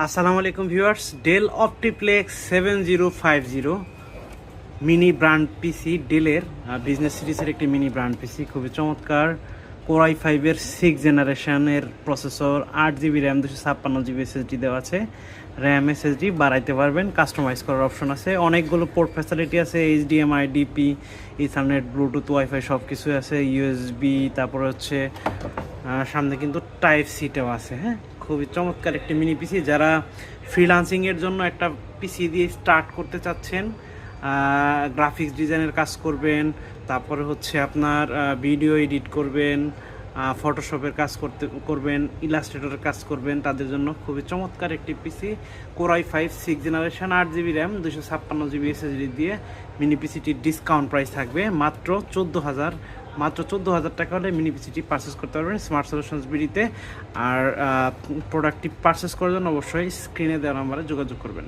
আসসালামু আলাইকুম viewers, Dell OptiPlex 7050 mini brand PC, ডেলের বিজনেস সিরিজের একটি মিনি ব্র্যান্ড পিসি, খুবই চমৎকার। কোর i5-এর 6th জেনারেশনের processor, 8 GB RAM, 256 GB SSD দেওয়া আছে। র্যাম এসএসডি বাড়াইতে পারবেন, কাস্টমাইজ করার অপশন আছে, অনেকগুলো পোর্ট ফ্যাসিলিটি আছে, HDMI, DP, ethernet, Bluetooth, wifi সব কিছুই আছে, ইউএসবি, তারপরে হচ্ছে সামনে কিন্তু টাইপ সিটাও আছে। হ্যাঁ, খুবই চমৎকার একটি মিনি পিসি। যারা ফ্রিল্যান্সিংয়ের জন্য একটা পিসি দিয়ে স্টার্ট করতে চাচ্ছেন, গ্রাফিক্স ডিজাইনের কাজ করবেন, তারপরে হচ্ছে আপনার ভিডিও এডিট করবেন, ফটোশপের কাজ করবেন, ইলাস্ট্রেটরের কাজ করবেন, তাদের জন্য খুবই চমৎকার একটি PC. Core i5 6th generation, 8 GB RAM, 256 GB SSD দিয়ে মিনি পিসিটির ডিসকাউন্ট প্রাইস থাকবে মাত্র 14,000 টাকা হলে মিনি পিসিটি পারচেস করতে পারবেন স্মার্ট সলিউশনস বিডিতে। আর প্রোডাক্টটি পারচেস করার জন্য অবশ্যই স্ক্রিনে দেওয়া নাম্বারে যোগাযোগ করবেন।